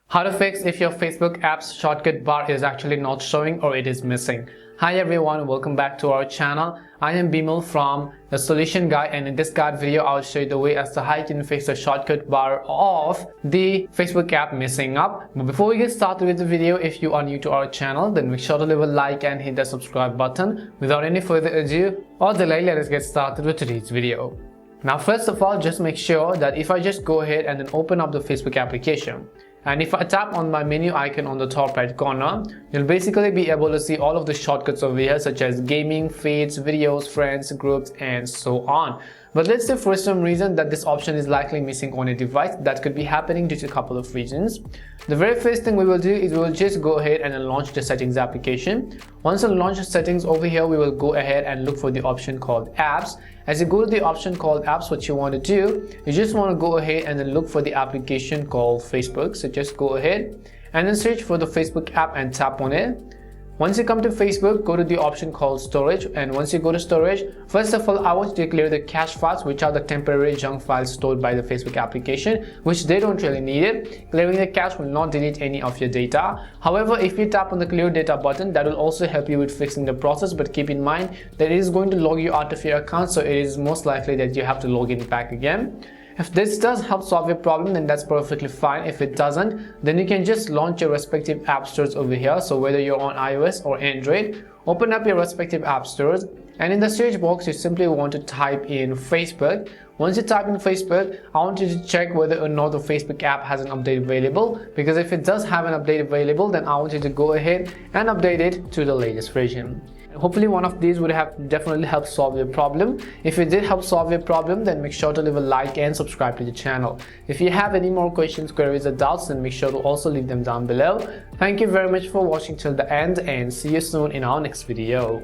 How to fix if your Facebook app's shortcut bar is actually not showing or it is missing. Hi everyone, welcome back to our channel. I am Bimal from The Solution Guide, and in this guide video I'll show you the way as to how you can fix the shortcut bar of the Facebook app messing up. But before we get started with the video, if you are new to our channel, then make sure to leave a like and hit the subscribe button. Without any further ado or delay, let us get started with today's video. Now first of all, just make sure that if I just go ahead and then open up the Facebook application, and if I tap on my menu icon on the top right corner, you'll basically be able to see all of the shortcuts over here, such as gaming, feeds, videos, friends, groups, and so on. But let's say for some reason that this option is likely missing on a device. That could be happening due to a couple of reasons. The very first thing we will do is we will just go ahead and launch the settings application. Once we launch the settings over here, we will go ahead and look for the option called apps. As you go to the option called apps, what you want to do, you just want to go ahead and then look for the application called Facebook. So just go ahead and then search for the Facebook app and tap on it. Once you come to Facebook, go to the option called storage, and once you go to storage, first of all I want you to clear the cache files, which are the temporary junk files stored by the Facebook application, which they don't really need it. Clearing the cache will not delete any of your data. However, if you tap on the clear data button, that will also help you with fixing the process, but keep in mind that it is going to log you out of your account, so it is most likely that you have to log in back again. If this does help solve your problem, then that's perfectly fine. If it doesn't, then you can just launch your respective app stores over here. So whether you're on iOS or Android, open up your respective app stores, and in the search box you simply want to type in Facebook. Once you type in Facebook, I want you to check whether or not the Facebook app has an update available, because if it does have an update available, then I want you to go ahead and update it to the latest version. Hopefully one of these would have definitely helped solve your problem. If it did help solve your problem, then make sure to leave a like and subscribe to the channel. If you have any more questions, queries, or doubts, then make sure to also leave them down below. Thank you very much for watching till the end, and see you soon in our next video.